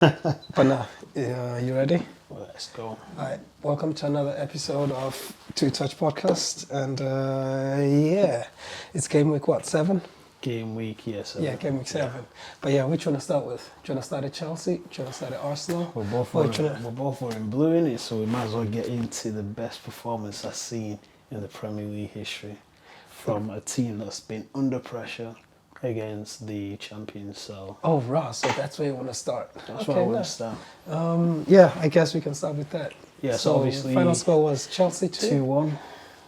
But now, you ready? Let's go. All right. Welcome to another episode of Two Touch Podcast. And it's game week, what, 7? Game week, yes. Yeah, game week 7. But yeah, which one to start with? Do you want to start at Chelsea? Do you want to start at Arsenal? We're both wearing blue in it, so we might as well get into the best performance I've seen in the Premier League history from a team that's been under pressure against the champions. So Oh, right. So that's where you want to start. that's where I want to start. Yeah, I guess we can start with that. Yeah, so obviously final score was Chelsea 2, 2-1.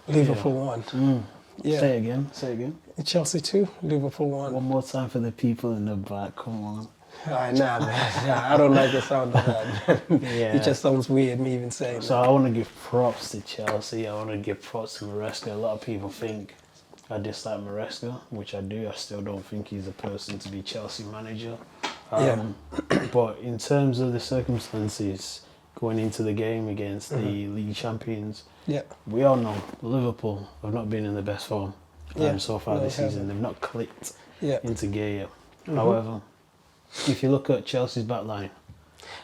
Liverpool 1. Yeah. Say it again. Chelsea 2, Liverpool 1. One more time for the people in the back. Come on. Nah, man. Nah, I don't like the sound of that. Yeah. It just sounds weird, me even saying So that. I want to give props to Chelsea. I want to give props to Maresca. A lot of people think I dislike Maresca, which I do. I still don't think he's the person to be Chelsea manager. But in terms of the circumstances going into the game against the league champions, Yeah. we all know Liverpool have not been in the best form so far No, this they season. haven't. They've not clicked Yeah. into gear yet. However, if you look at Chelsea's back line,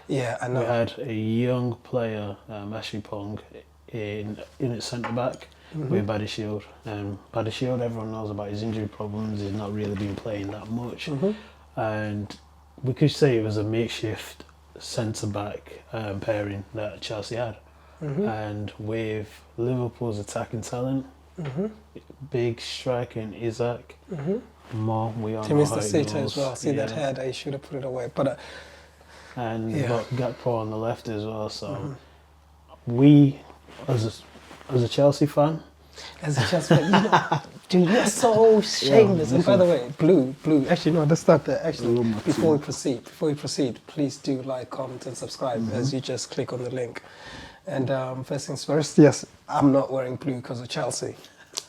Yeah, I know. we had a young player, Ashley Pong, in its centre back with Badishield. Badishield, everyone knows about his injury problems. He's not really been playing that much, and we could say it was a makeshift centre back pairing that Chelsea had. And with Liverpool's attacking talent, big striker in Isaac, more we all He know missed how the it seat goes. as well. See that Yeah. head? I should have put it away. But And Yeah. got Gakpo on the left as well. So we, as a Chelsea fan, as a Chelsea fan, dude, you're so shameless. And by the way, blue. Actually, no, let's start there. Actually, Blue, my before we proceed, please do like, comment, and subscribe as you just click on the link. And first things first, yes, I'm not wearing blue because of Chelsea.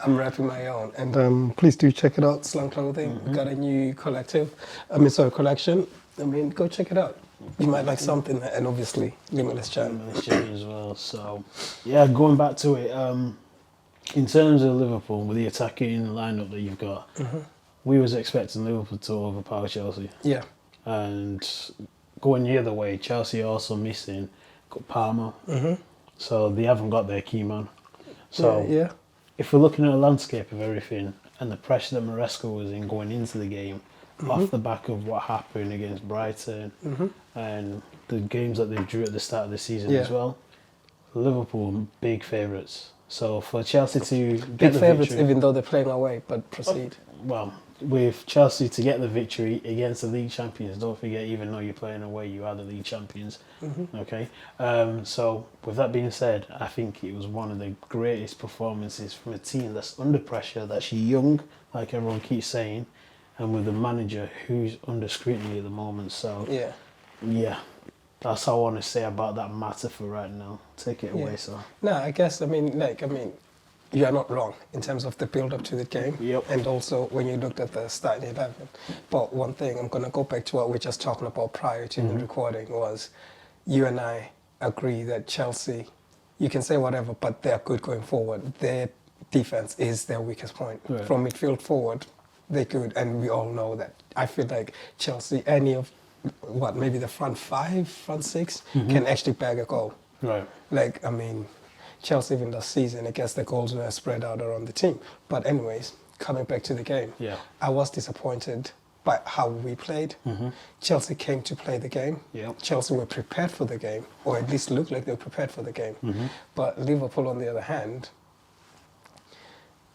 I'm wrapping my own. And please do check it out. Slum Clothing got a new collection. Go check it out. You might like something, and obviously, Limitless Chan. as well. So yeah, going back to it, in terms of Liverpool with the attacking lineup that you've got, we was expecting Liverpool to overpower Chelsea, Yeah. and going the other way, Chelsea are also missing Palmer, so they haven't got their key man. So yeah. if we're looking at the landscape of everything and the pressure that Maresca was in going into the game, off the back of what happened against Brighton and the games that they drew at the start of the season as well, Liverpool big favourites. So for Chelsea to get Big the favourites, victory, even though they're playing away, but proceed. well, with Chelsea to get the victory against the league champions, don't forget, even though you're playing away, you are the league champions. Okay, so with that being said, I think it was one of the greatest performances from a team that's under pressure, that's young, like everyone keeps saying, and with a manager who's under scrutiny at the moment. So yeah, that's all I want to say about that matter for right now. Take it away, sir. No, I guess, you are not wrong in terms of the build-up to the game. Yep. And also when you looked at the starting 11. But one thing, I'm going to go back to what we were just talking about prior to the recording, was you and I agree that Chelsea, you can say whatever, but they're good going forward. Their defense is their weakest point. Right. From midfield forward, they're good, and we all know that. I feel like Chelsea, any of, maybe the front 5, front 6, can actually bag a goal. Right. Chelsea even last season, I guess the goals were spread out around the team. But anyways, coming back to the game, I was disappointed by how we played. Chelsea came to play the game. Yep. Chelsea were prepared for the game, or at least looked like they were prepared for the game. But Liverpool, on the other hand,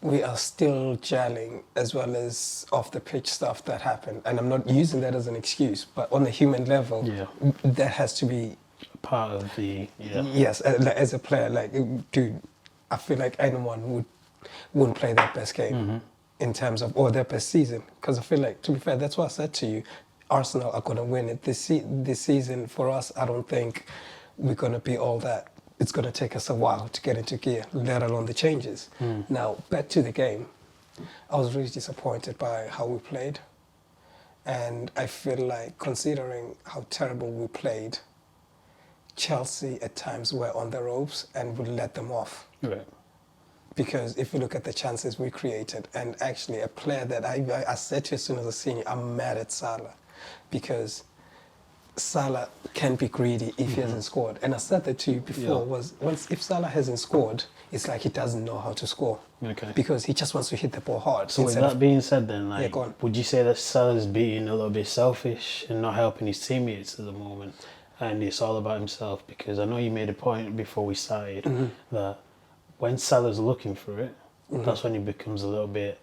we are still gelling, as well as off the pitch stuff that happened. And I'm not using that as an excuse, but on the human level, that has to be part of the yes, as a player, dude, I feel like anyone wouldn't play their best game in terms of, or their best season, because I feel like, to be fair, that's what I said to you, Arsenal are going to win it this season. For us, I don't think we're going to be all that. It's going to take us a while to get into gear, let alone the changes. Now, back to the game, I was really disappointed by how we played, and I feel like, considering how terrible we played, Chelsea at times were on the ropes and would let them off. Right. Because if you look at the chances we created, and actually a player that I said to you as soon as I seen you, I'm mad at Salah. Because Salah can be greedy if he hasn't scored. And I said that to you before, was if Salah hasn't scored, it's like he doesn't know how to score. Okay. Because he just wants to hit the ball hard. So with that being said then, like, go on. would you say that Salah's being a little bit selfish and not helping his teammates at the moment? And it's all about himself? Because I know you made a point before we started that when Salah's looking for it, that's when he becomes a little bit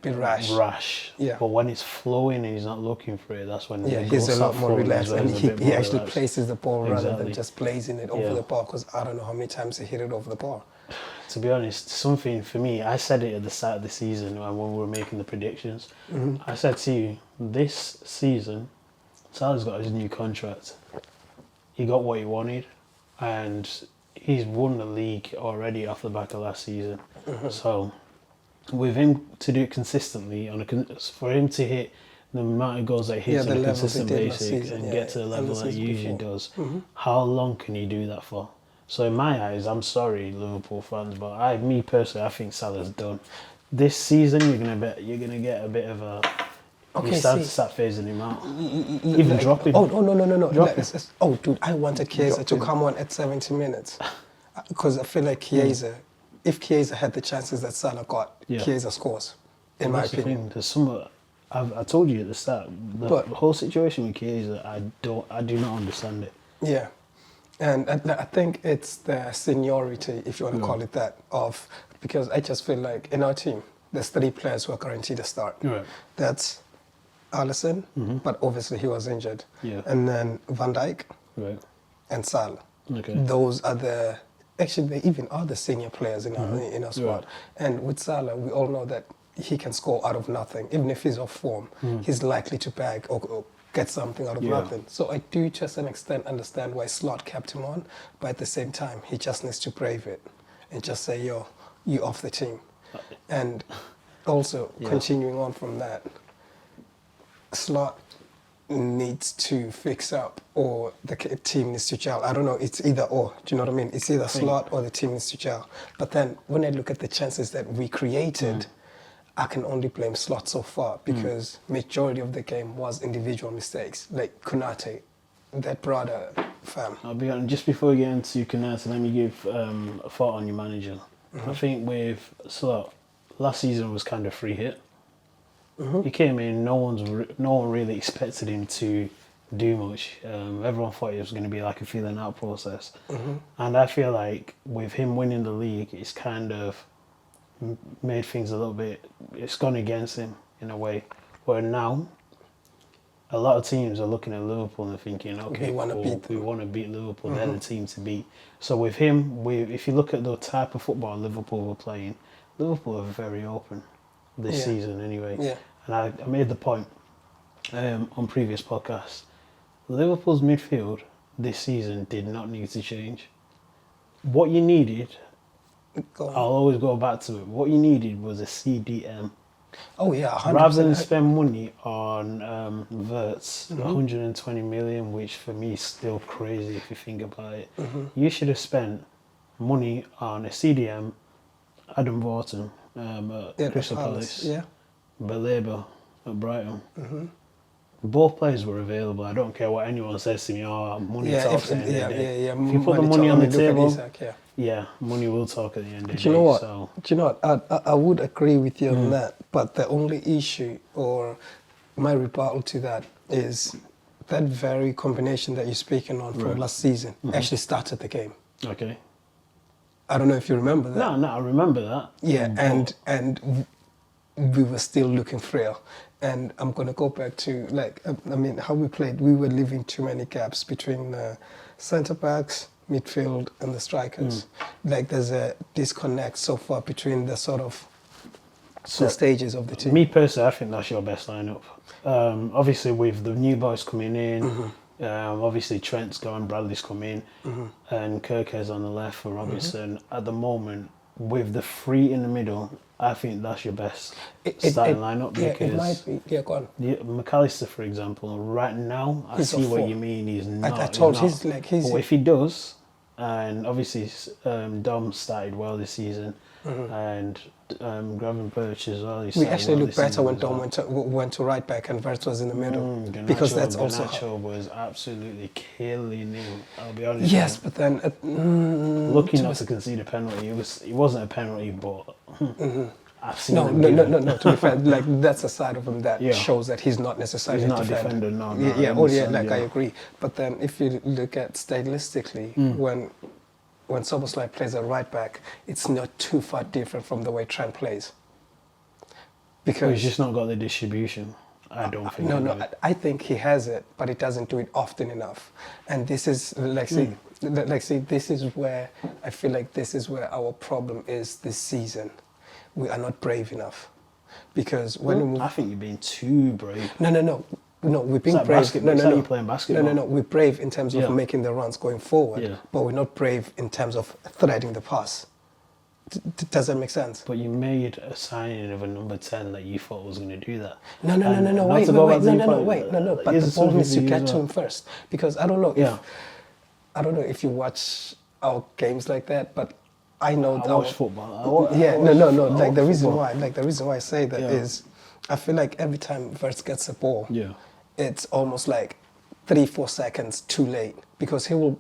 rash. Yeah. But when it's flowing and he's not looking for it, that's when he's a lot more relaxed, and he actually places the ball rather than Exactly. just blazing it over the bar, because I don't know how many times he hit it over the bar. To be honest, something for me, I said it at the start of the season when we were making the predictions. I said to you, this season, Salah's got his new contract. He got what he wanted, and he's won the league already off the back of last season. So, with him to do it consistently, for him to hit the amount of goals that he hits on a consistent basis and get to the level that he usually does, how long can he do that for? So in my eyes, I'm sorry, Liverpool fans, but me personally, I think Salah's done. This season, you're gonna get a bit of a. Okay, you start phasing him out, even dropping. Oh no! Dude, I wanted Caicedo to come on at 70 minutes, because I feel like Caicedo, if Caicedo had the chances that Salah got, Caicedo scores. In my opinion, there's some. I told you at the start, the whole situation with Caicedo, I do not understand it. Yeah. And I think it's the seniority, if you want to call it that, because I just feel like in our team, there's 3 players who are guaranteed a start. Right. That's Alisson, but obviously he was injured. Yeah. And then Van Dijk and Salah. Okay. Those are they even are the senior players in our squad. And with Salah, we all know that he can score out of nothing. Even if he's off form, he's likely to bag or get something out of nothing. So I do, to an extent, understand why Slot kept him on, but at the same time, he just needs to brave it and just say, yo, you off the team. And also, continuing on from that, Slot needs to fix up, or the team needs to gel. I don't know, it's either or, do you know what I mean? It's either Slot or the team needs to gel. But then, when I look at the chances that we created, I can only blame Slot so far, because majority of the game was individual mistakes. Like Konate, that brother, fam. I'll be honest, just before we get into Konate, let me give a thought on your manager. I think with Slot, last season was kind of free hit. He came in, no one really expected him to do much. Everyone thought it was going to be like a feeling out process. And I feel like with him winning the league, it's kind of made things a little bit, it's gone against him in a way. Where now, a lot of teams are looking at Liverpool and thinking, okay, we want to beat Liverpool, they're the team to beat. So with him, if you look at the type of football Liverpool were playing, Liverpool are very open this season anyway. Yeah. And I made the point on previous podcasts, Liverpool's midfield this season did not need to change. What you needed, I'll always go back to it. What you needed was a CDM. Oh yeah, 100%. Rather than spend money on Wirtz, 120 million, which for me is still crazy if you think about it. You should have spent money on a CDM, Adam Wharton at Crystal Palace, Baleba at Brighton. Both players were available. I don't care what anyone says to me. Oh, money talks at the end of the day. If you put the money on the table, money will talk at the end of the day. Do you know what? Do you know what? I would agree with you on that. But the only issue, or my rebuttal to that, is that very combination that you're speaking on from last season actually started the game. Okay. I don't know if you remember that. No, I remember that. Yeah, and we were still looking frail. And I'm going to go back to, how we played. We were leaving too many gaps between the centre-backs, midfield, and the strikers. Like, there's a disconnect so far between the the stages of the team. Me personally, I think that's your best lineup. Obviously, with the new boys coming in, obviously Trent's gone, Bradley's come in, and Kerkez on the left for Robertson. At the moment, with the 3 in the middle, I think that's your best starting lineup, because it might be. Yeah, go on. McAllister, for example, right now, I see what you mean. He's not. I told he's like But if he does, and obviously Dom started well this season, and Graven Birch as well. We actually looked better when Dom went to right back and Wirtz was in the middle. Because that's also... Garnacho was absolutely killing him, I'll be honest. Yes, but then... lucky not to concede a penalty. It wasn't a penalty, but... I've seen no, to be fair, like, that's a side of him that shows that he's not necessarily a defender. No, I agree. But then if you look at stylistically, when Szoboszlai plays a right back, it's not too far different from the way Trent plays. Because he's just not got the distribution. I don't think. I think he has it, but he doesn't do it often enough. And this is this is where I feel like this is where our problem is this season. We are not brave enough, because when I think you're being too brave. No, we're being brave. You're playing basketball. No, we're brave in terms of making the runs going forward, but we're not brave in terms of threading the pass. Does that make sense? But you made a signing of a number 10 that you thought was going to do that. Wait. But the ball needs to get to him first, because I don't know if you watch our games like that, but I know I watch football. Like the reason why I say that is, I feel like every time Wirtz gets the ball, it's almost like 3-4 seconds too late, because he will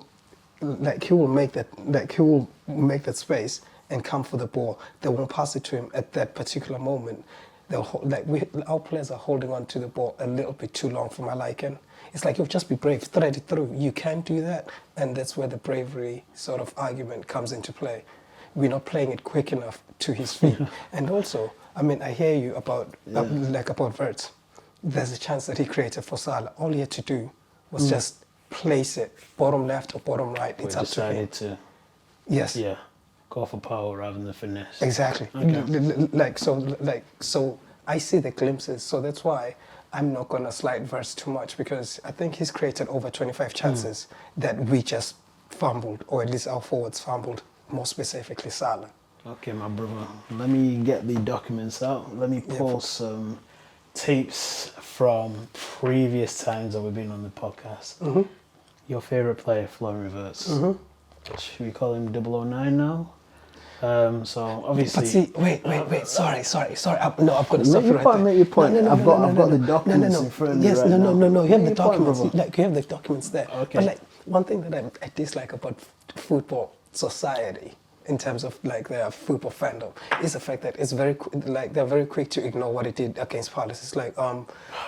make that space and come for the ball. They won't pass it to him at that particular moment. Our players are holding on to the ball a little bit too long for my liking. It's like, you'll just be brave, thread it through. You can't do that, and that's where the bravery sort of argument comes into play. We're not playing it quick enough to his feet. And also, I mean, I hear you about Wirtz. There's a chance that he created for Salah. All he had to do was just place it, bottom left or bottom right. It's up to him. Yes. Yeah. Go for power rather than finesse. Exactly. Okay. So I see the glimpses. So that's why I'm not gonna slide Wirtz too much, because I think he's created over 25 chances that we just fumbled, or at least our forwards fumbled. More specifically, Salah. Okay, my brother. Let me get the documents out. Let me pull some tapes from previous times that we've been on the podcast. Your favourite player, Florian Wirtz. Should we call him 009 now? So obviously. But see, wait. Sorry. I've got to stop you right there. Make your point. I've got the documents in front of me. Yes, right now. No. You have the documents. You have the documents there. Okay. But like, one thing that I dislike about football society, in terms of like their football fandom, is the fact that it's they're very quick to ignore what he did against Palace. It's like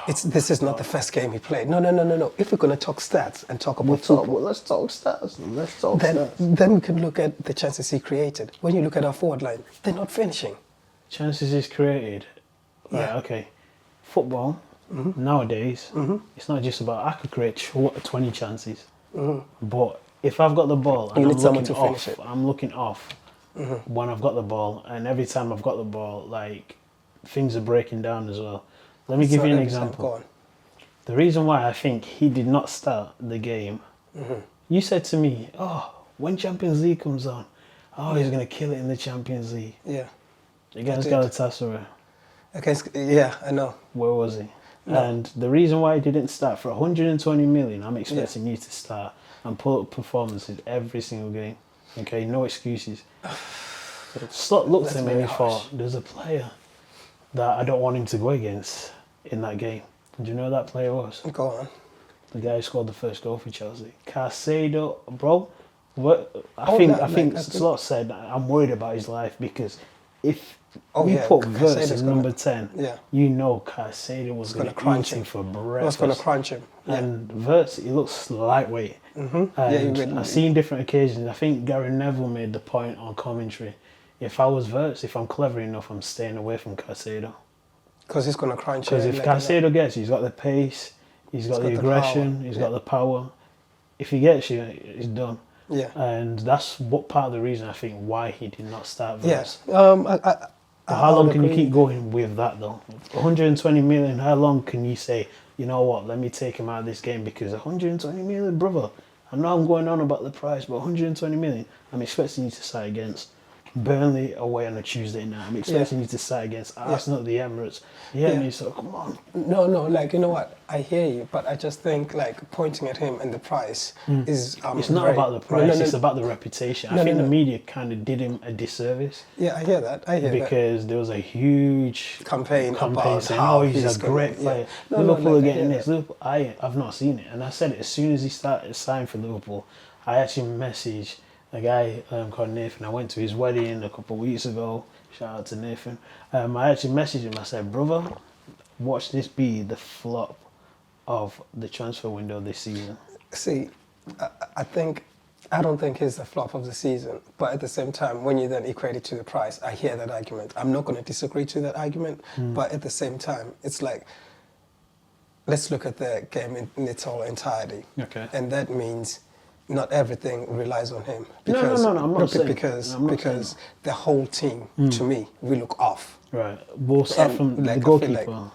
this is not the first game he played. No. If we're gonna talk stats and talk about football, let's talk stats. Then we can look at the chances he created. When you look at our forward line, they're not finishing. Chances he's created. Right. Okay. Football nowadays, it's not just about I could create 20 chances, but if I've got the ball and I'm looking off when I've got the ball, and every time I've got the ball, like, things are breaking down as well. Let me give you an example. The reason why I think he did not start the game, you said to me, when Champions League comes on, he's going to kill it in the Champions League. Yeah. Against Galatasaray. I know. Where was he? No. And the reason why he didn't start, for 120 million, I'm expecting you to start and pull up performances every single game. Okay, no excuses. Slot looked at me and he thought, there's a player that I don't want him to go against in that game. Do you know who that player was? Go on. The guy who scored the first goal for Chelsea. Caicedo, bro. I think Slot said, I'm worried about his life, because if we put Wirtz as number 10, you know Caicedo was going to crunch him for breakfast. Was going to crunch him. And Wirtz, he looks lightweight. And I've seen different occasions. I think Gary Neville made the point on commentary. If I was Wirtz, if I'm clever enough, I'm staying away from Caicedo. Because he's going to crunch him. Because if Caicedo gets you, he's got the pace, he's got the aggression, he's got the power. If he gets you, he's done. Yeah. And that's what part of the reason I think why he did not start Wirtz. How long can you keep going with that though? 120 million, how long can you say, you know what, let me take him out of this game, because 120 million, brother, I know I'm going on about the price, but 120 million, I'm expecting you to start against Burnley away on a Tuesday night. I'm expecting you to start against Arsenal at the Emirates. Yeah, me. So come on. No, like, you know what? I hear you, but I just think like pointing at him and the price is. It's not about the price. It's about the reputation. I think the media kind of did him a disservice. Yeah, I hear that. Because there was a huge campaign about saying, how he's a great player. Yeah. Liverpool are getting this. Liverpool, I've not seen it, and I said it as soon as he started signing for Liverpool. I actually messaged a guy called Nathan. I went to his wedding a couple of weeks ago. Shout out to Nathan. I actually messaged him. I said, brother, watch this be the flop of the transfer window this season. See, I don't think he's the flop of the season. But at the same time, when you then equate it to the price, I hear that argument. I'm not going to disagree to that argument. But at the same time, it's like, let's look at the game in its whole entirety. Okay. And that means not everything relies on him. No, I'm not saying. Because the whole team, to me, we look off. Right. We'll start from the goalkeeper.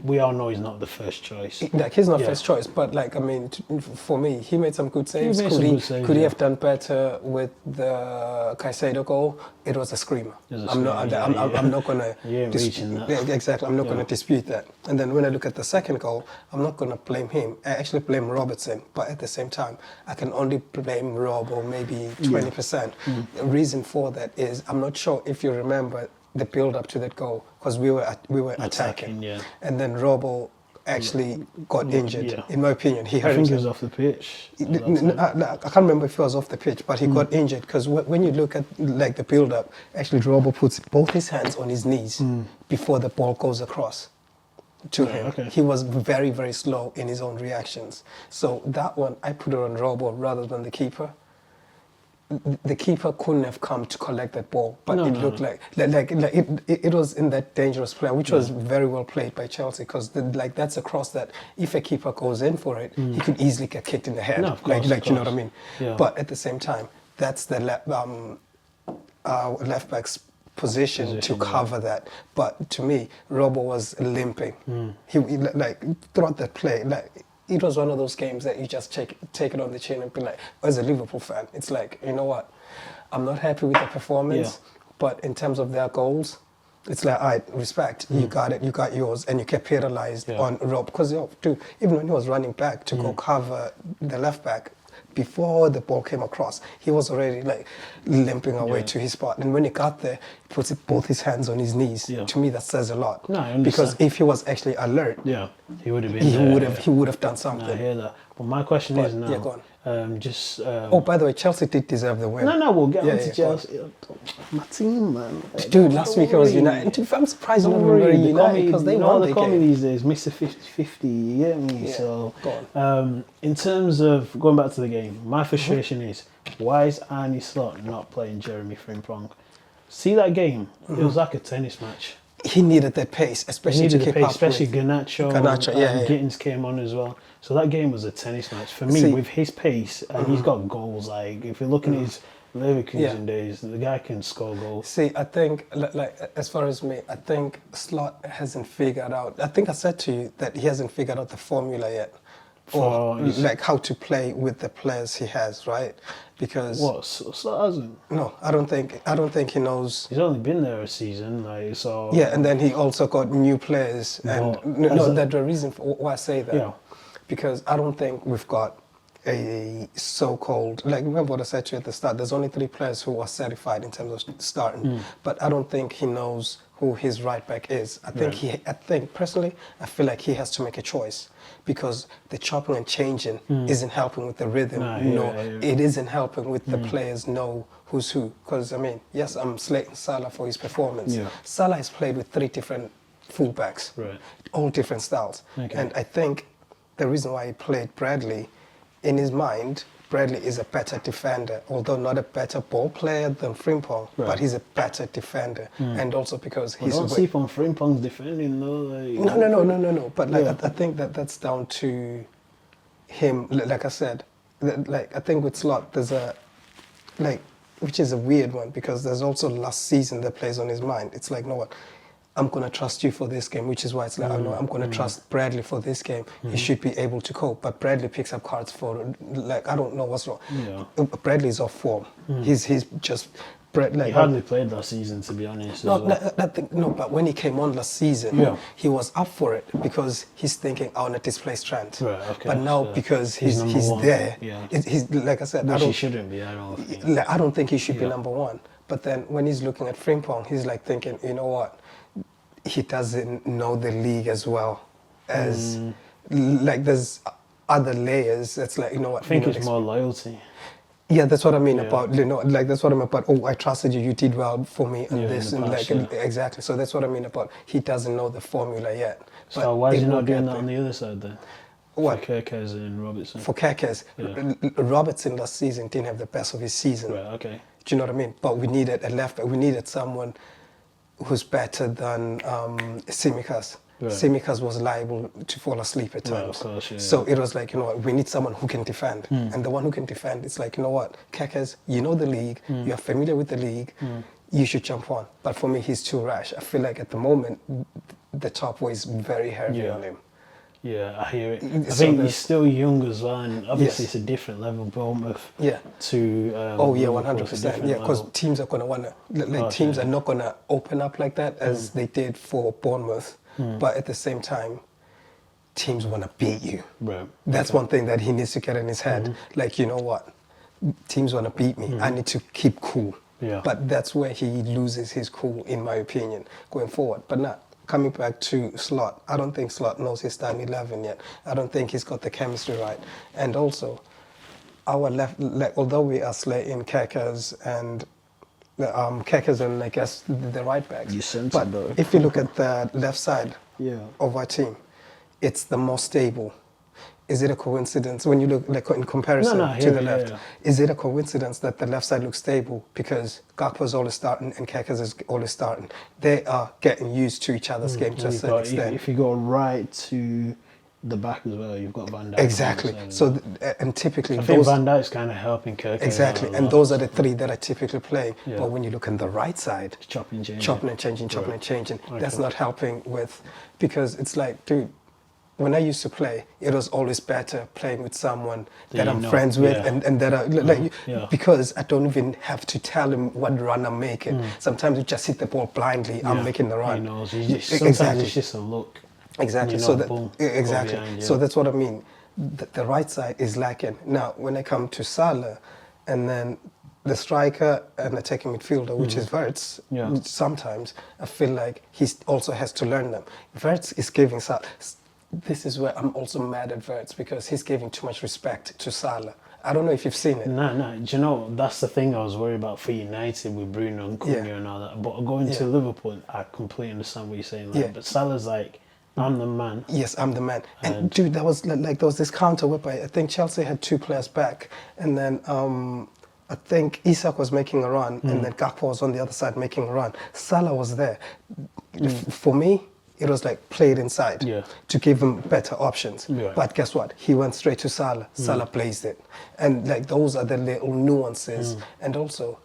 We all know he's not the first choice. Like, he's not first choice, but like, I mean, for me, he made some good saves. Could he have done better with the Caicedo goal? It was a screamer. I'm not gonna exactly. I'm not gonna dispute that. And then when I look at the second goal, I'm not gonna blame him. I actually blame Robertson, but at the same time, I can only blame Robo maybe 20%. The reason for that is I'm not sure if you remember the build up to that goal, because we were attacking. And then Robo actually got injured. In my opinion, I think he was off the pitch. I can't remember if he was off the pitch, but he got injured because when you look at like the build up, actually Robo puts both his hands on his knees before the ball goes across to him. Okay. He was very, very slow in his own reactions. So that one, I put it on Robo rather than the keeper. The keeper couldn't have come to collect that ball, but it looked like it was in that dangerous play, which was very well played by Chelsea, because that's a cross that if a keeper goes in for it, he could easily get kicked in the head. No, of course, you know what I mean? Yeah. But at the same time, that's the left back's position to cover that. But to me, Robo was limping. He throughout that play, it was one of those games that you just take it on the chin and be like, as a Liverpool fan, it's like, you know what, I'm not happy with the performance, but in terms of their goals, it's like, I respect, you got it, you got yours, and you capitalized on Rob, because even when he was running back to go cover the left back, before the ball came across, he was already like limping away to his spot. And when he got there, he puts both his hands on his knees. To me, that says a lot. No, I understand. Because if he was actually alert, he would have been. He would have done something. No, I hear that. But my question is now. Go on. By the way, Chelsea did deserve the win. No, we'll get on to Chelsea. My team, man. Dude, last week I was United. I'm surprised you're not very United, because they won the game. They call me these days Mr. 50-50, you get me? Yeah, so, go on. In terms of going back to the game, my frustration is, why is Arne Slot not playing Jeremy Frimpong? See that game? It was like a tennis match. He needed that pace, especially to keep up especially with Garnacho. Gittins came on as well. So that game was a tennis match. For me, with his pace, and he's got goals. Like, if you're looking at his Leverkusen days, the guy can score goals. See, I think, as far as me, I think Slot hasn't figured out, I think I said to you that he hasn't figured out the formula yet. Or how to play with the players he has, right? Because Slot hasn't? No, I don't think he knows. He's only been there a season, so. Yeah, and then he also got new players, and that's the reason for why I say that. Yeah. Because I don't think we've got a so-called, remember what I said to you at the start, there's only 3 players who are certified in terms of starting, but I don't think he knows who his right back is. I think personally, I feel like he has to make a choice, because the chopping and changing isn't helping with the rhythm. It isn't helping with the players know who's who. Because, I mean, yes, I'm slating Salah for his performance. Salah has played with 3 different fullbacks, all different styles. And I think the reason why he played Bradley, in his mind, Bradley is a better defender, although not a better ball player than Frimpong, but he's a better defender. And also because he's... don't see from Frimpong's defending, though. No. But I think that's down to him. Like I said, I think with Slot, there's which is a weird one, because there's also last season that plays on his mind. It's like, no what? I'm going to trust you for this game, which is why it's like, I'm going to trust Bradley for this game. He should be able to cope. But Bradley picks up cards for, I don't know what's wrong. Bradley's off form. He's just He hardly played last season, to be honest. No, no, but when he came on last season, he was up for it because he's thinking, I want to displace Trent. Right, okay. But now because he's there, he's like I said, he shouldn't be. I don't think. Like, I don't think he should be number one. But then when he's looking at frimpong, he's like thinking, you know what? He doesn't know the league as well as like there's other layers. That's like, you know what? I think it's more loyalty. Yeah, that's what I mean about, you know, like that's what I mean about, oh, I trusted you, you did well for me and this and past, like, exactly. So that's what I mean about he doesn't know the formula yet. So why is he not doing that on the other side then? What? For Kerkez and Robertson. For Kerkez, Robertson last season didn't have the best of his season. Right, okay. Do you know what I mean? But we needed a left back. We needed someone who's better than Tsimikas. Right. Tsimikas was liable to fall asleep at times. Right, of course, so it was like, you know, we need someone who can defend. And the one who can defend, it's like, you know what, Kerkez, you know the league, you're familiar with the league, you should jump on. But for me, he's too rash. I feel like at the moment, the top weight is very heavy on him. Yeah, I hear it. I think he's still young as well, and obviously it's a different level, Bournemouth. To 100%. Yeah, because teams are gonna wanna teams are not gonna open up like that as they did for Bournemouth. But at the same time, teams wanna beat you. Right. That's one thing that he needs to get in his head. Like, you know what? Teams wanna beat me. I need to keep cool. Yeah. But that's where he loses his cool, in my opinion, going forward. But not. Coming back to Slot, I don't think Slot knows his starting 11 yet. I don't think he's got the chemistry right. And also, our left, like, although we are slating Kerkez and I guess the right backs. But if you look at the left side of our team, it's the most stable. Is it a coincidence when you look like in comparison to the left? Is it a coincidence that the left side looks stable because Gakpo is always starting and Kerkez is always starting? They are getting used to each other's game to a certain extent. If you go right to the back as well, you've got Van Dijk. Exactly. So and typically I think Van Dijk's kind of helping Kerkez. Exactly, and those are the three that are typically playing. But when you look on the right side, chopping and changing, that's not helping with, because it's like, dude. When I used to play, it was always better playing with someone that I'm friends with and that are like, because I don't even have to tell him what run I'm making. Sometimes you just hit the ball blindly. I'm making the run. He knows. Sometimes it's just a look. Exactly. You know, So that boom, exactly. So that's what I mean. The right side is lacking. Now, when I come to Salah, and then the striker and attacking midfielder, which is Wirtz, sometimes I feel like he also has to learn them. Wirtz is giving Salah. This is where I'm also mad at Wirtz because he's giving too much respect to Salah. I don't know if you've seen it. No. Do you know, that's the thing I was worried about for United with Bruno and Cunha and all that. But going to Liverpool, I completely understand what you're saying. Like, but Salah's like, I'm the man. Yes, I'm the man. And dude, there was this counter whereby I think Chelsea had two players back, and then I think Isak was making a run, and then Gakpo was on the other side making a run. Salah was there. For me, it was like played inside to give him better options. But guess what? He went straight to Salah. Salah blazed it. And like those are the little nuances. And also,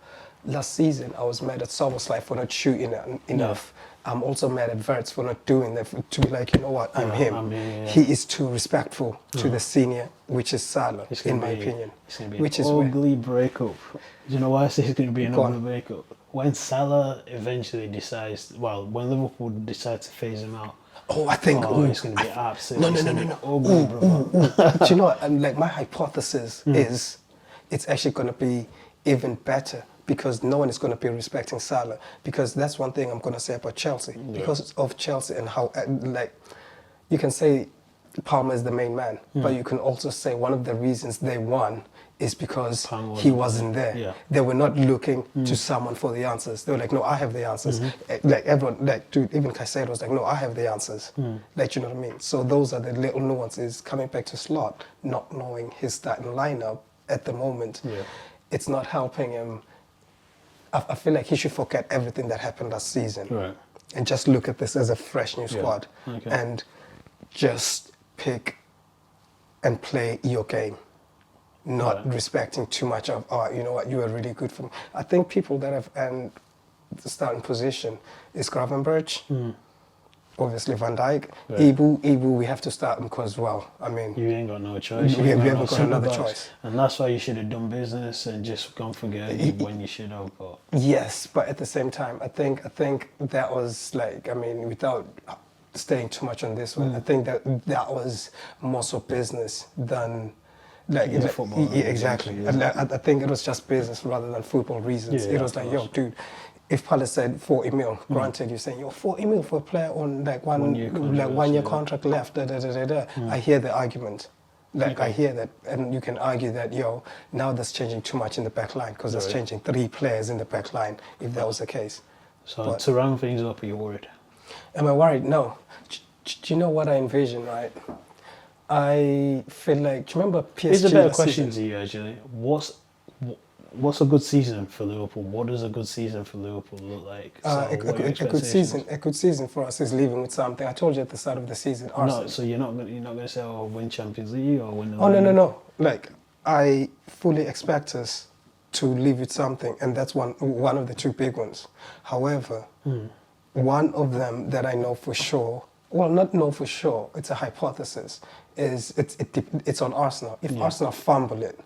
last season I was mad at Soboslai for not shooting enough. I'm also mad at Wirtz for not doing that, to be like, you know what, I'm him. He is too respectful to the senior, which is Salah, in my opinion. It's going to be an ugly breakup. Do you know why I say it's going to be an ugly breakup? When Salah eventually decides, when Liverpool decide to phase him out, I think it's going to be absolutely no. Do you know what? Like my hypothesis is, it's actually going to be even better because no one is going to be respecting Salah. Because that's one thing I'm going to say about Chelsea. Because of Chelsea and how, like, you can say Palmer is the main man, but you can also say one of the reasons they won is because he wasn't there. They were not looking to someone for the answers. They were like, no, I have the answers. Like everyone, like dude, even Caicedo was like, no, I have the answers. Like, you know what I mean? So those are the little nuances. Coming back to Slot, not knowing his starting lineup at the moment, it's not helping him. I feel like he should forget everything that happened last season and just look at this as a fresh new squad and just pick and play your game. Not respecting too much of, you know what, you are really good for me. I think people that have the starting position is Gravenberch, obviously Van Dijk. Right. Ibu, we have to start him because, well, I mean, You ain't got no choice. we You ain't haven't no got another centre-backs. choice. And that's why you should have done business and just gone for Gertie when you should have. But yes, but at the same time, I think that was like, I mean, without staying too much on this one, I think that was more so business than like, Yeah, football, yeah, exactly. yeah. I think it was just business rather than football reasons. Yeah, It was of like, yo, course. dude, if Palace said 40 mil, granted, you're saying, yo, 40 mil for a player on like one year contract left, I hear the argument. Like, I hear that, and you can argue that, yo, now that's changing too much in the back line because that's changing 3 players in the back line, if that was the case. So But- to round things up, are you worried? Am I worried? No. Do you know what I envision, right? I feel like, do you remember PSG Here's a better last question season? to you, actually. What's a good season for Liverpool? What does a good season for Liverpool look like? So A what are your good season for us is leaving with something. I told you at the start of the season, Arsenal. No, so you're not gonna say, oh, win Champions League or win the Oh, league? no. Like, I fully expect us to leave with something, and that's one of the 2 big ones. However, one of them that I know for sure, well, not know for sure, it's a hypothesis, is it's on Arsenal. If Arsenal fumble it,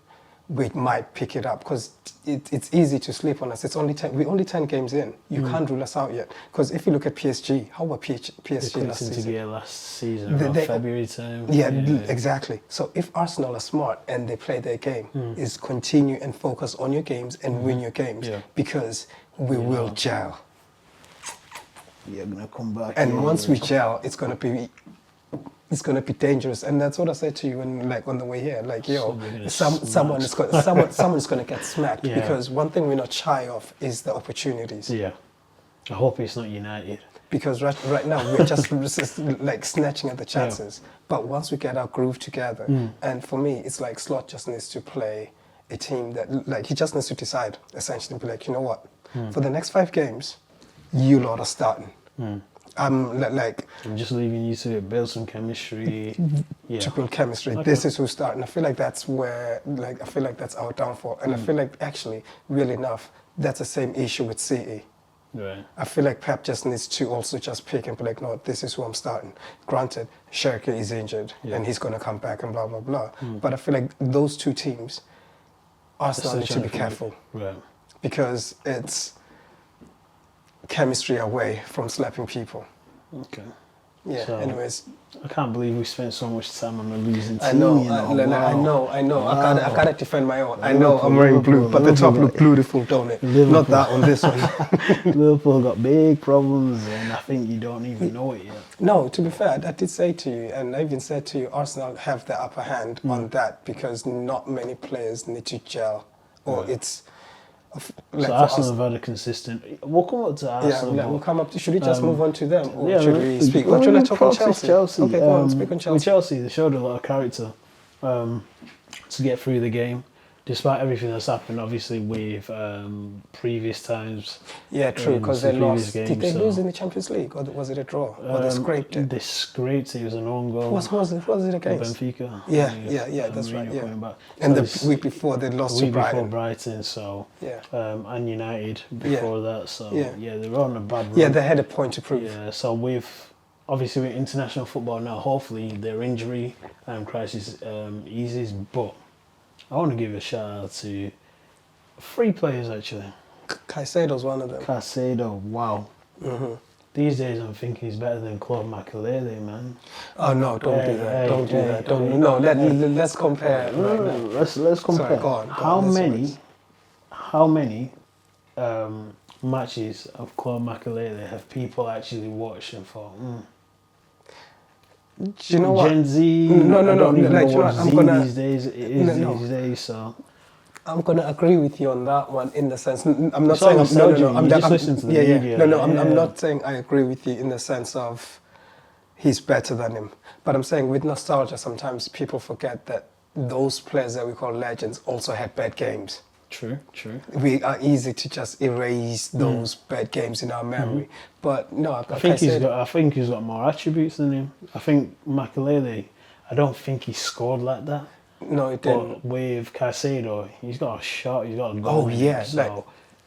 we might pick it up because it's easy to sleep on us. We're only 10 games in. You can't rule us out yet. Because if you look at PSG, how were PSG last season? Last season, around February time. Yeah, exactly. So if Arsenal are smart and they play their game, is continue and focus on your games and win your games because we will gel. You're gonna come back. And once we gel, it's gonna be dangerous, and that's what I said to you when, like, on the way here. Like, yo, someone's gonna get smacked because one thing we're not shy of is the opportunities. Yeah, I hope it's not United. Because right now we're just like snatching at the chances. But once we get our groove together, and for me, it's like Slot just needs to play a team that, like, he just needs to decide essentially, be like, you know what, for the next 5 games, you lot are starting. I'm just leaving you to build some chemistry. To build chemistry. Okay. This is who's starting. I feel like that's where, like, I feel like that's our downfall. And I feel like, actually, really enough, that's the same issue with CE. Right. I feel like Pep just needs to also just pick and be like, no, this is who I'm starting. Granted, Kerkez is injured and he's going to come back and blah, blah, blah. But I feel like those 2 teams, Arsenal need to be careful. Right. Because it's chemistry away from slapping people. Okay. Yeah, So, anyways. I can't believe we spent so much time on a losing team. I know. Wow. I know. Wow. I gotta defend my own. I know I'm wearing blue, but the top look beautiful, don't it? Not that one, this one. Liverpool got big problems, and I think you don't even know it yet. No, to be fair, I did say to you, and I even said to you, Arsenal have the upper hand on that because not many players need to gel, or it's. Like, so Arsenal have had a consistent. We'll come up to Arsenal. Yeah, we'll come up to. Should we just move on to them, or yeah, should we speak? Or should I talk on Chelsea? Okay, go on, speak on Chelsea. With Chelsea, they showed a lot of character to get through the game, despite everything that's happened. Obviously, with previous times. Yeah, true, because they lost. Games, Did they lose in the Champions League, or was it a draw? Or they scraped it? They scraped it. It was an own goal. What was it against? Benfica. Yeah, that's right. Yeah. Back. And So the week before they lost to Brighton. So Yeah. And United before that. So Yeah. they were on a bad run. Yeah, they had a point to prove. Yeah. So obviously with international football now, hopefully their injury crisis eases. But I want to give a shout out to 3 players actually. Caicedo's one of them. Caicedo, wow. These days I'm thinking he's better than Claude Makelele, man. Oh no! Don't do that! Don't do that! No, let's compare. Let's compare. Sorry, go on. How many matches of Claude Makelele have people actually watched and thought, Do you know what? Gen Z? No. I don't even Like, know what I'm Z gonna. these days it is these days. So I'm gonna agree with you on that one in the sense. I'm not It's saying all nostalgia, I'm you just listen to the media. I'm not saying I agree with you in the sense of he's better than him. But I'm saying with nostalgia, sometimes people forget that those players that we call legends also had bad games. True. We are easy to just erase those bad games in our memory. But no, I think he's got more attributes than him. I think Makelele, I don't think he scored like that. No, it didn't. But with Caicedo, he's got a shot, he's got a goal. Oh yeah, so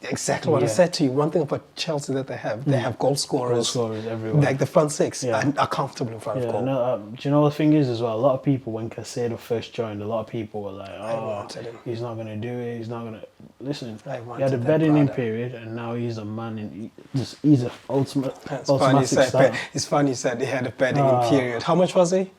Exactly what I said to you. One thing about Chelsea that they have goal scorers. Goal scorers everywhere. Like the front six are comfortable in front of goal. No, do you know the thing is as well? A lot of people, when Caicedo first joined, a lot of people were like, "Oh, he's not going to do it. He's not going to listen." He had a bedding in period, and now he's a man. He's an automatic start. It's funny you said he had a bedding in period. How much was he?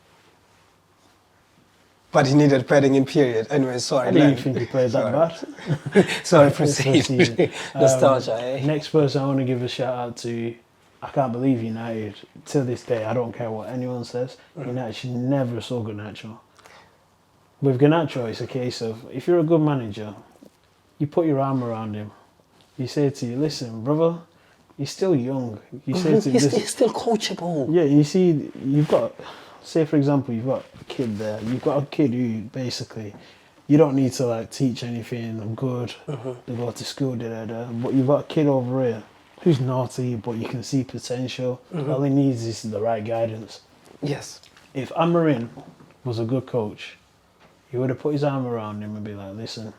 But he needed padding in period. Anyway, sorry. I didn't think he played that bad. Sorry, proceed. Nostalgia, eh? Next person I want to give a shout out to, I can't believe United, to this day, I don't care what anyone says, United should never have sold Garnacho. With Garnacho, it's a case of, if you're a good manager, you put your arm around him. You say to you, listen, brother, he's still young. You say to him, he's still coachable. Yeah, you see, you've got... Say, for example, you've got a kid there. You've got a kid who basically, you don't need to like teach anything good. They go to school, but you've got a kid over here who's naughty, but you can see potential. All he needs is the right guidance. Yes. If Amarin was a good coach, he would have put his arm around him and be like, listen,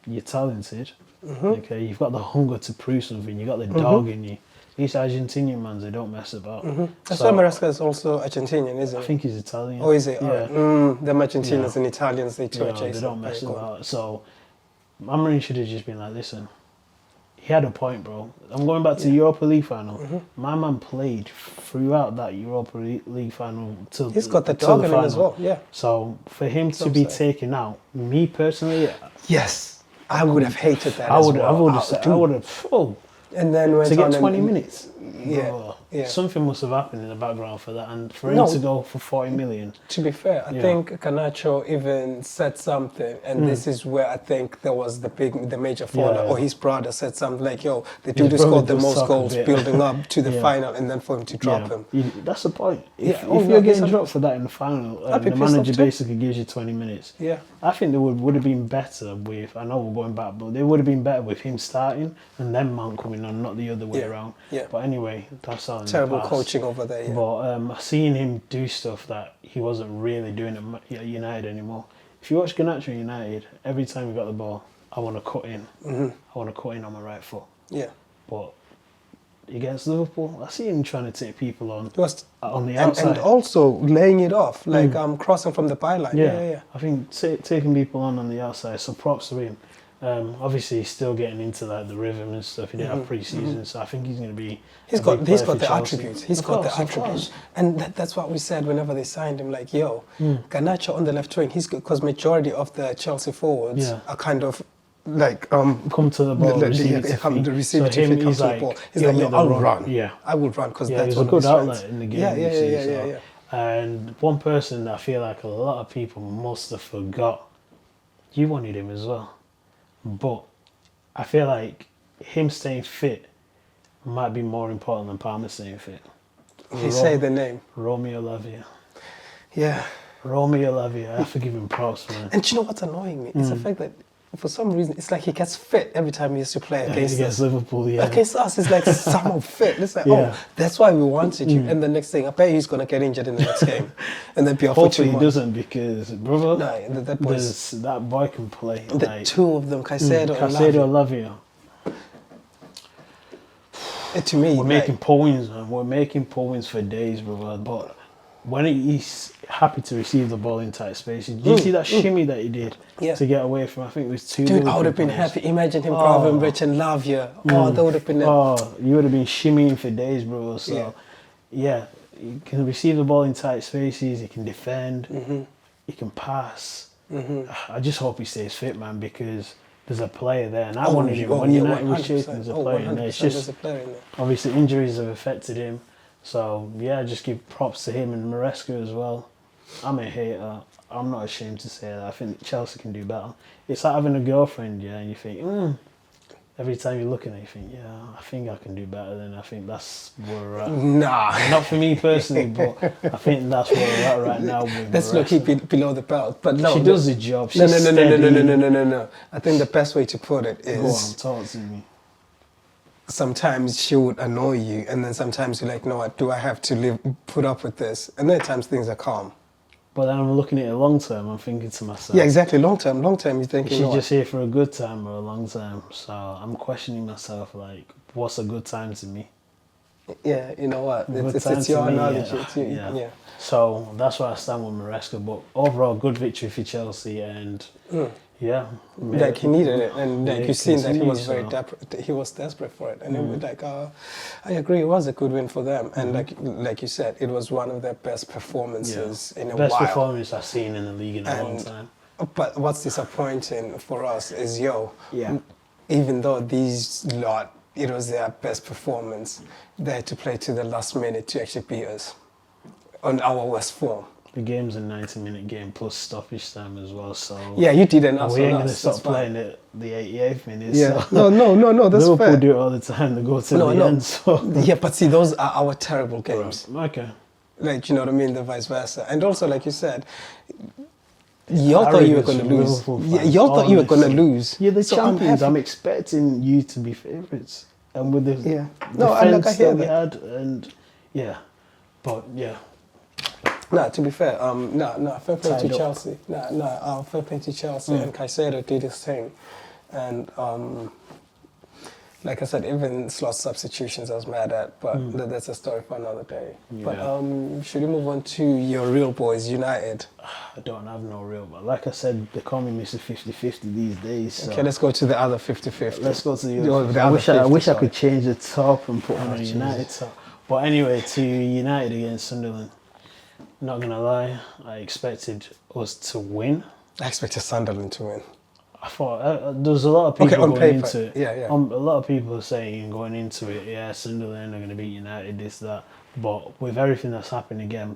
you're talented. Okay, you've got the hunger to prove something. You've got the dog in you. These Argentinian mans, they don't mess about. That's why Maresca is also Argentinian, isn't he? I think he's Italian. Oh, is he? Yeah. Them Argentinians and Italians, they too are They don't mess about. So, Amarin should have just been like, listen, he had a point, bro. I'm going back to the Europa League final. My man played throughout that Europa League final. He's got the dog in him as well, yeah. So, for him to be taken out, me personally... Yes, I would have hated that I as would well. have... And then went to get on 20 minutes. Yeah. Something must have happened in the background for that, and for him to go for 40 million. To be fair, I think Garnacho even said something, and this is where I think there was the major fallout. Or his brother said something like, "Yo, the dude who scored the most goals building up to the final, and then for him to drop him." That's the point. If you're getting dropped for that in the final, the manager basically gives you 20 minutes. Yeah, I think they would have been better with. I know we're going back, but they would have been better with him starting and then Mount coming on, not the other way around. Yeah. But anyway, that's all. Terrible coaching over there. Yeah. But seeing him do stuff that he wasn't really doing at United anymore. If you watch Garnacho United, every time he got the ball, I want to cut in. I want to cut in on my right foot. Yeah. But against Liverpool, I see him trying to take people on the outside. And also laying it off, like crossing from the byline. Yeah. I think taking people on the outside, so props to him. Obviously, he's still getting into like the rhythm and stuff. He didn't have pre-season, so I think he's going to be. He's got the attributes. He's got the attributes, and that's what we said whenever they signed him. Like, yo, Garnacho on the left wing. He's good because majority of the Chelsea forwards are kind of like come to the ball, receive it to the ball. He's like, yo, I'll run. Yeah, I will run because that's he's one a good of his outlet strengths. in the game. Yeah. And one person that I feel like a lot of people must have forgot. You wanted him as well, but I feel like him staying fit might be more important than Palmer staying fit. You say the name. Romeo Lavia. Yeah. Romeo Lavia. I have to give him props, man. And do you know what's annoying me? It's the fact that for some reason, it's like he gets fit every time he used to play against Liverpool, Against us, it's like somehow fit. It's like, oh, that's why we wanted you. And the next thing, I bet he's going to get injured in the next game. And then be off for 2 months. Hopefully he doesn't, because, brother, that boy can play. The two of them, Caicedo and Lavia. To me, we're making points, man. We're making points for days, brother. But when he's happy to receive the ball in tight spaces, did you see that shimmy that he did to get away from? I think it was 2. Dude, I would have been happy. Imagine him grabbing Rich and Lavia. Oh, that would have been. You would have been shimmying for days, bro. So, yeah, he can receive the ball in tight spaces. He can defend. He can pass. I just hope he stays fit, man, because there's a player there, and I wanted him when United was chasing. There's a player in there. It's just obviously injuries have affected him. So, yeah, just give props to him and Maresca as well. I'm a hater. I'm not ashamed to say that. I think Chelsea can do better. It's like having a girlfriend, and you think, every time you're looking at it, you think, I think I can do better. Then I think that's where we're at. Nah. Not for me personally, but I think that's where we're at right now. Let's look below the belt. But no, she does the job. She's No. I think the best way to put it is... Go on, talk to me. Sometimes she would annoy you, and then sometimes you're like, no, do I have to put up with this? And then at times things are calm. But then I'm looking at it long term. I'm thinking to myself, Yeah, exactly. Long term, you're thinking, is you she know just here for a good time or a long time? So I'm questioning myself, like, what's a good time to me? what? Yeah, you know what? Good It's, time it's to your me, knowledge. yeah. It's you, Yeah. yeah. So that's why I stand with Maresca. But overall, good victory for Chelsea, and yeah, Like he needed it, and like you've seen that he was very so. he was desperate for it, and it was like I agree, it was a good win for them, and like you said, it was one of their best performances in a Best while. performance I've seen in the league in a long time. But what's disappointing for us is Yeah. even though these lot, it was their best performance, they had to play to the last minute to actually beat us on our worst form. The game's a 90-minute game plus stoppage time as well, so Yeah, you didn't. we ain't gonna stop playing at the 88th minute. Yeah. So. No. That's Liverpool fair. do it all the time. They go to the end. So Yeah, but see, those are our terrible games. okay. Like, you know what I mean? The vice versa. And also, like you said, y'all thought you were going to lose. Yeah, y'all thought you were going to lose. You're the So champions. I'm happy. expecting you to be favourites. And with the Yeah. No, and like, I defence hear that we that. had, and yeah. But yeah. No, to be fair, fair play Tied to up. Chelsea. Fair play to Chelsea, and Caicedo did his thing. And like I said, even Slot substitutions I was mad at, but that's a story for another day. Yeah. But should we move on to your real boys, United? I don't have no real, but like I said, they call me Mr. 50-50 these days. So Okay, let's go to the other 50-50. let's go to the Oh, other. the I other wish I 50, wish I sorry. could change the top and put on a Jesus. United top. But anyway, to United against Sunderland. Not gonna lie, I expected us to win. I expected Sunderland to win. I thought there's a lot of people Okay, on going paper, into it. yeah. A lot of people are saying going into it, yeah, Sunderland are going to beat United, this, that. But with everything that's happened again,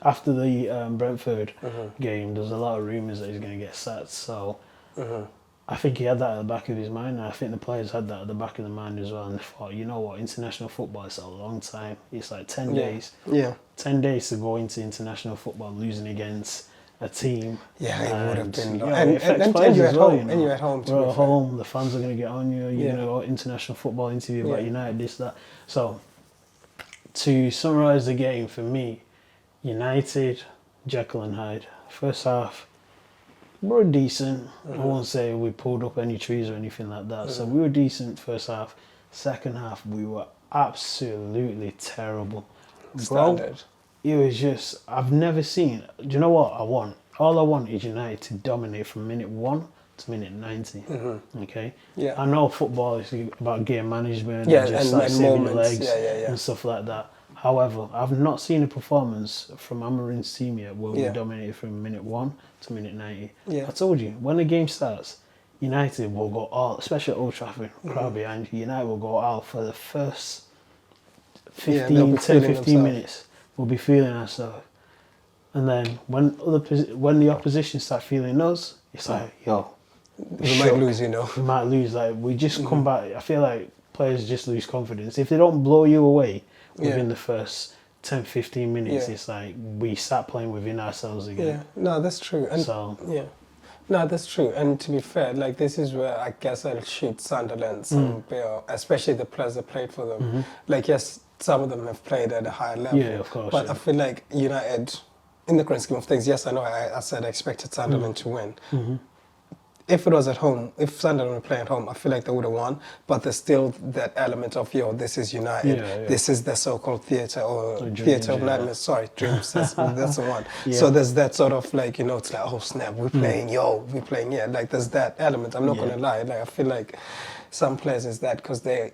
after the Brentford game, there's a lot of rumours that he's going to get sacked. So I think he had that at the back of his mind, and I think the players had that at the back of their mind as well. And they thought, you know what, international football is a long time. It's like 10 days. Yeah. 10 days to go into international football losing against a team. Yeah, it would have been. You know, And it affects you're players at as well, home. you know. And you're at home. to We're be at fair. home, the fans are going to get on you, Yeah. you know, international football interview about Yeah. United, this, that. So, to summarise the game for me, United, Jekyll and Hyde. First half, we were decent. I won't say we pulled up any trees or anything like that. So we were decent first half. Second half, we were absolutely terrible. Bro, Standard. it was just, I've never seen, do you know what I want? All I want is United to dominate from minute 1 to minute 90. Okay? Yeah. I know football is about game management Yeah, and just and like saving your moments. legs Yeah. and stuff like that. However, I've not seen a performance from Amarin's team yet where Yeah. we dominated from minute 1 to minute 90. Yeah. I told you, when the game starts, United will go all, especially at Old Trafford, crowd behind you, United will go all for the first Yeah, they'll be 10, feeling 15 themselves. minutes. We'll be feeling ourselves. And then when the opposition start feeling us, it's like, yo, We might lose, you know. we might lose. Like we just come back. I feel like players just lose confidence. If they don't blow you away within the first 10, 15 minutes, Yeah. it's like we start playing within ourselves again. Yeah, no, that's true. And So no, that's true. And to be fair, like this is where I guess I'll shoot Sunderland some bill, especially the players that played for them. Like yes, some of them have played at a higher level. Yeah, of course, But yeah. I feel like United, in the grand scheme of things, yes, I know I said I expected Sunderland to win. If it was at home, if Sunderland were playing at home, I feel like they would have won. But there's still that element of, yo, this is United. Yeah. This is the so-called theatre or Dreams, theatre of yeah. nightmares. Sorry, dreams. That's the one. Yeah. So there's that sort of like, you know, it's like, oh snap, we're playing, we're playing. Yeah, like there's that element. I'm not going to lie. Like I feel like some players is that because they,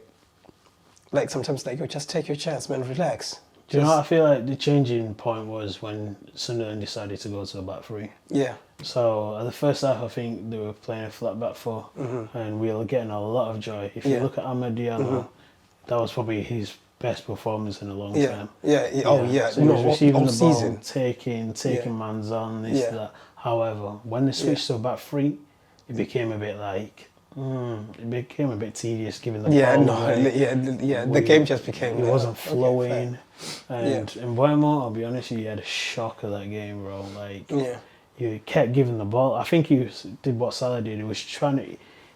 like sometimes like, yo, just take your chance, man, relax. do you know what I feel like the changing point was when Sunderland decided to go to a back three. Yeah. So at the first half, I think they were playing a flat back four, and we were getting a lot of joy. If you look at Ahmed Diallo, that was probably his best performance in a long time. Oh yeah. So he was receiving the ball, season. taking man's on, this, Yeah. that. However, when they switched to a back three, it became a bit like, it became a bit tedious giving the ball away. The game just became. It wasn't okay, flowing. fair. And Mbeumo, I'll be honest with you, he had a shock of that game, bro. Like, Yeah. he kept giving the ball. I think he did what Salah did. He was trying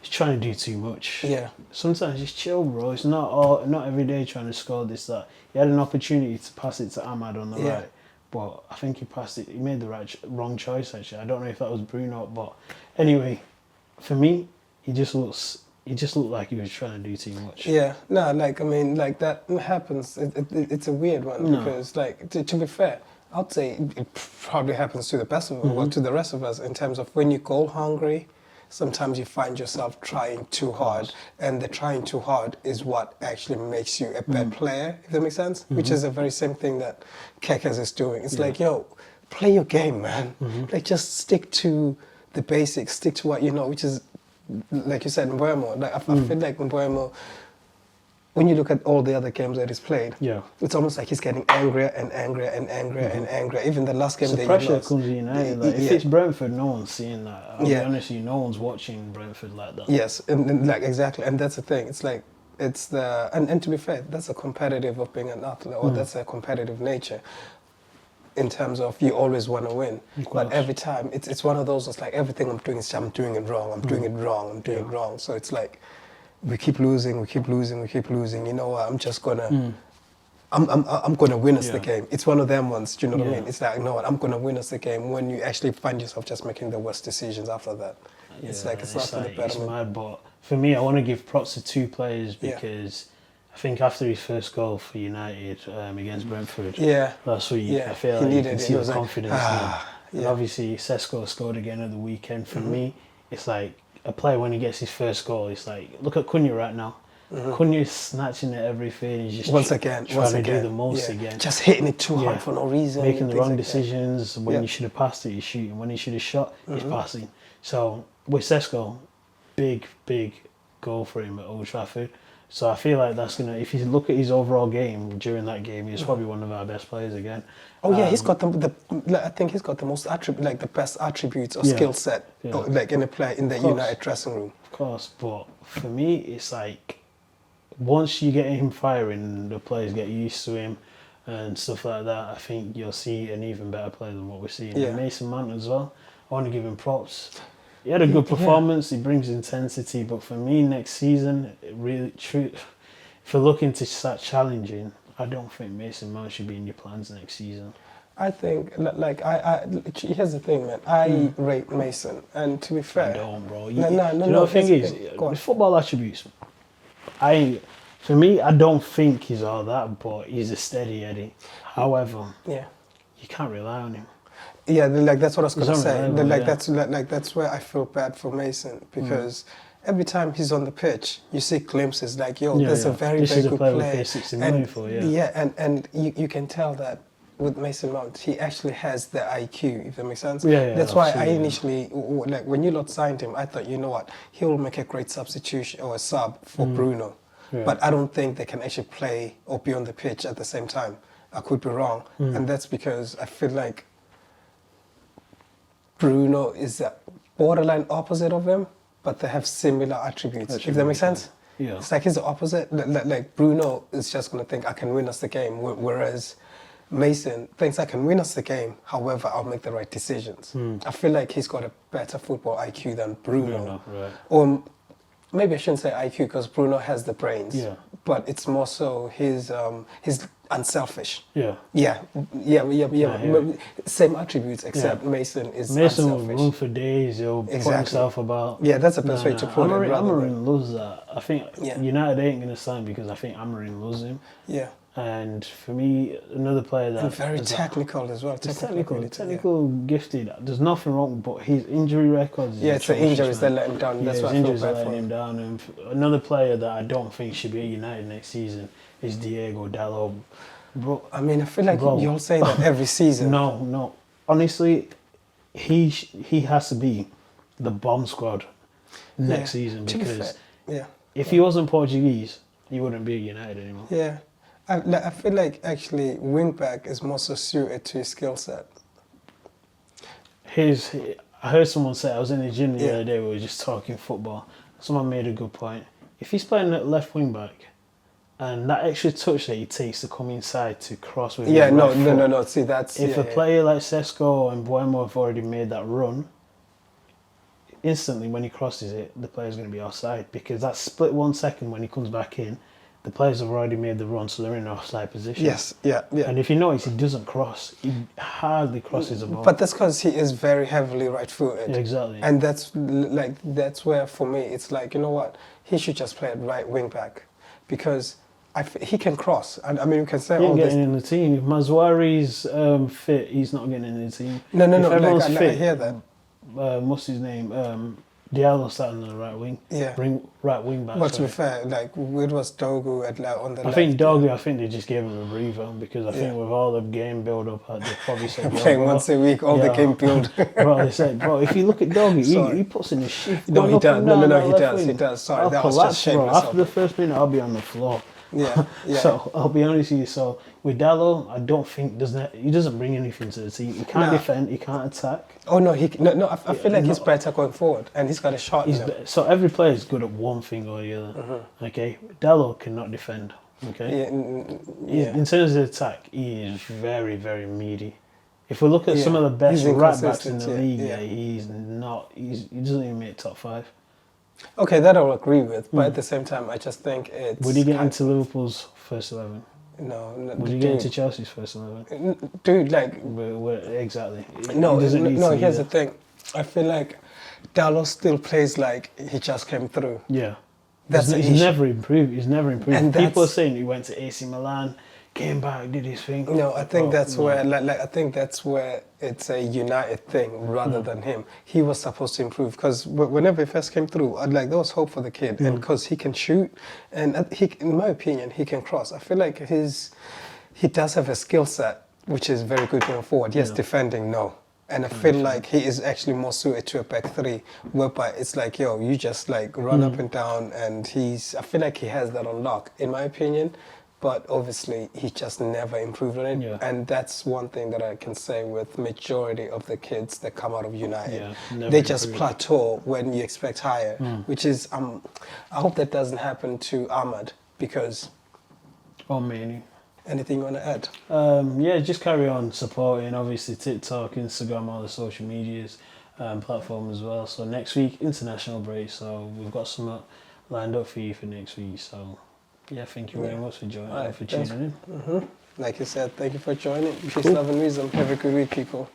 to do too much. Yeah. Sometimes just chill, bro. It's not every day trying to score this, that. He had an opportunity to pass it to Ahmad on the right. but I think he passed it. He made the wrong choice actually. I don't know if that was Bruno, but anyway, for me, he just looked like he was trying to do too much. Yeah, no, like, I mean, like, that happens. It's a weird one because, like, to be fair, I'd say it probably happens to the best of us, well, to the rest of us, in terms of when you goal hungry, sometimes you find yourself trying too hard, and the trying too hard is what actually makes you a bad player, if that makes sense, which is the very same thing that Kerkez is doing. It's like, yo, play your game, man. Like, just stick to the basics, stick to what you know, which is, like you said, Mbeumo. Like, I feel like Mbeumo, when you look at all the other games that he's played, it's almost like he's getting angrier and angrier and angrier and angrier. Even the last game, the pressure comes to United. Like, if it's Brentford, no one's seeing that. I'll be honest with you, no one's watching Brentford like that. Yes, and like, exactly, and that's the thing. It's like, it's the and to be fair, that's a competitive of being an athlete, or that's a competitive nature. In terms of you always want to win, but every time it's one of those. It's like everything I'm doing I'm doing it wrong. I'm doing it wrong. I'm doing it wrong. So it's like we keep losing. You know what? I'm just gonna. I'm gonna win us the game. It's one of them ones. Do you know what I mean? It's like, no, I'm gonna win us the game. When you actually find yourself just making the worst decisions after that, it's like it's not for the betterment. It's mad, but for me, I want to give props to two players because. I think after his first goal for United against Brentford, that's what I feel like you can see the confidence in him. And obviously, Sesko scored again at the weekend. For me, it's like a player when he gets his first goal, it's like, look at Cunha right now. Cunha's snatching at everything. He's just trying to do the most again. Just hitting it too hard for no reason. Making the wrong decisions. When you should have passed it, he's shooting. When he should have shot, he's passing. So with Sesko, big goal for him at Old Trafford. So I feel like that's gonna. If you look at his overall game during that game, he's probably one of our best players again. Oh yeah, he's got I think he's got the most like the best attributes or skill set, like in a player in the United dressing room. Of course, but for me, it's like once you get him firing, the players get used to him and stuff like that. I think you'll see an even better player than what we're seeing. And Mason Mount as well. I want to give him props. He had a good performance. He brings intensity, but for me, next season, if you're looking to start challenging, I don't think Mason Mount should be in your plans next season. I think, like, here's the thing, man. I rate Mason, and to be fair, I don't, bro. No. The thing is, with football attributes, for me, I don't think he's all that, but he's a steady Eddie. However, you can't rely on him. Yeah, like that's what I was gonna say. That's where I feel bad for Mason, because every time he's on the pitch, you see glimpses like, yo, there's a very good player. We pay 60 million for, and you can tell that with Mason Mount, he actually has the IQ, if that makes sense. That's why I initially, like, when you lot signed him, I thought, you know what, he will make a great substitution or a sub for Bruno. But I don't think they can actually play or be on the pitch at the same time. I could be wrong, and that's because I feel like Bruno is the borderline opposite of him, but they have similar attributes. If that makes sense? Yeah. It's like he's the opposite. Like Bruno is just going to think, I can win us the game, whereas Mason thinks I can win us the game, however, I'll make the right decisions. I feel like he's got a better football IQ than Bruno. Or maybe I shouldn't say IQ, because Bruno has the brains. But it's more so his unselfish. Same attributes, except Mason is Mason unselfish. will run for days, he'll put himself about. Yeah, that's the best way to put it. Amorim loves that. I think United ain't going to sign because I think Amorim loves him. Yeah. And for me, another player that... And very technical as well. Technical, gifted. There's nothing wrong, but his injury records... it's the injuries that let him down. That's why I feel bad for him. And another player that I don't think should be at United next season is Diego Dalot. Bro, I mean, I feel like you'll say that every season. No. Honestly, he has to be the bomb squad next season, because if he wasn't Portuguese, he wouldn't be at United anymore. Yeah. I feel like actually wing back is more so suited to his skill set. I heard someone say, I was in the gym the other day, we were just talking football. Someone made a good point. If he's playing at left wing back, and that extra touch that he takes to come inside to cross with his right foot, no. See, that's... If a player like Sesko and Mbeumo have already made that run, instantly when he crosses it, the player's going to be offside, because that split 1 second when he comes back in, the players have already made the run, so they're in an offside position. Yes, yeah. And if you notice, he doesn't cross. He hardly crosses the ball. But that's because he is very heavily right-footed. Yeah, exactly. And that's where, for me, it's like, you know what? He should just play at right wing back, because he can cross. And I mean, you can say He all ain't this. getting in the team. If Mazwari's fit, he's not getting in the team. No. If everyone's I fit, hear that. What's his name? Diallo starting on the right wing. Yeah. Right wing back. But to be fair, like, it was Dogu on the left. I think Dogu, I think they just gave him a breather, because I think with all the game build up, they probably said playing once a week, all the game build. Bro, they said, bro, if you look at Dogu, he puts in a shift. No, he does. No, He does. Sorry, I'll that collapse, was just shameless. bro. After the first minute, I'll be on the floor. Yeah. So I'll be honest with you. So with Dalot, I don't think he doesn't bring anything to the team. He can't defend. He can't attack. Oh no, I feel like he's better going forward, and he's got a shot. So every player is good at one thing or the other. Okay, Dalot cannot defend. Okay, in terms of attack, he is very, very meaty. If we look at some of the best right backs in the league, he's not. He doesn't even make top 5. Okay, that I'll agree with, but at the same time, I just think it's... Would he get into Liverpool's first 11? No. Would he get into Chelsea's first 11? Dude, like... Exactly. Here's the thing. I feel like Dalot still plays like he just came through. Yeah. He's never improved. He's never improved. And people are saying he went to AC Milan, came back, did his thing. No, I think where I think that's where it's a United thing rather than him. He was supposed to improve, because whenever he first came through, there was hope for the kid, and because he can shoot, and in my opinion, he can cross. I feel like he does have a skill set which is very good going forward. Yes, defending, no. And I feel like he is actually more suited to a back 3, whereby it's like, yo, you just like run up and down, and I feel like he has that on lock, in my opinion. But obviously, he just never improved on it. Yeah. And that's one thing that I can say with majority of the kids that come out of United. Yeah, they just plateau when you expect higher, which is, I hope that doesn't happen to Ahmad, because... Or Manu. Anything you want to add? Just carry on supporting, obviously, TikTok, Instagram, all the social medias platform as well. So next week, international break, so we've got some lined up for you for next week. So... yeah, thank you very much for joining, for tuning in. Like you said, thank you for joining. Peace, love and wisdom. Have a good week, people.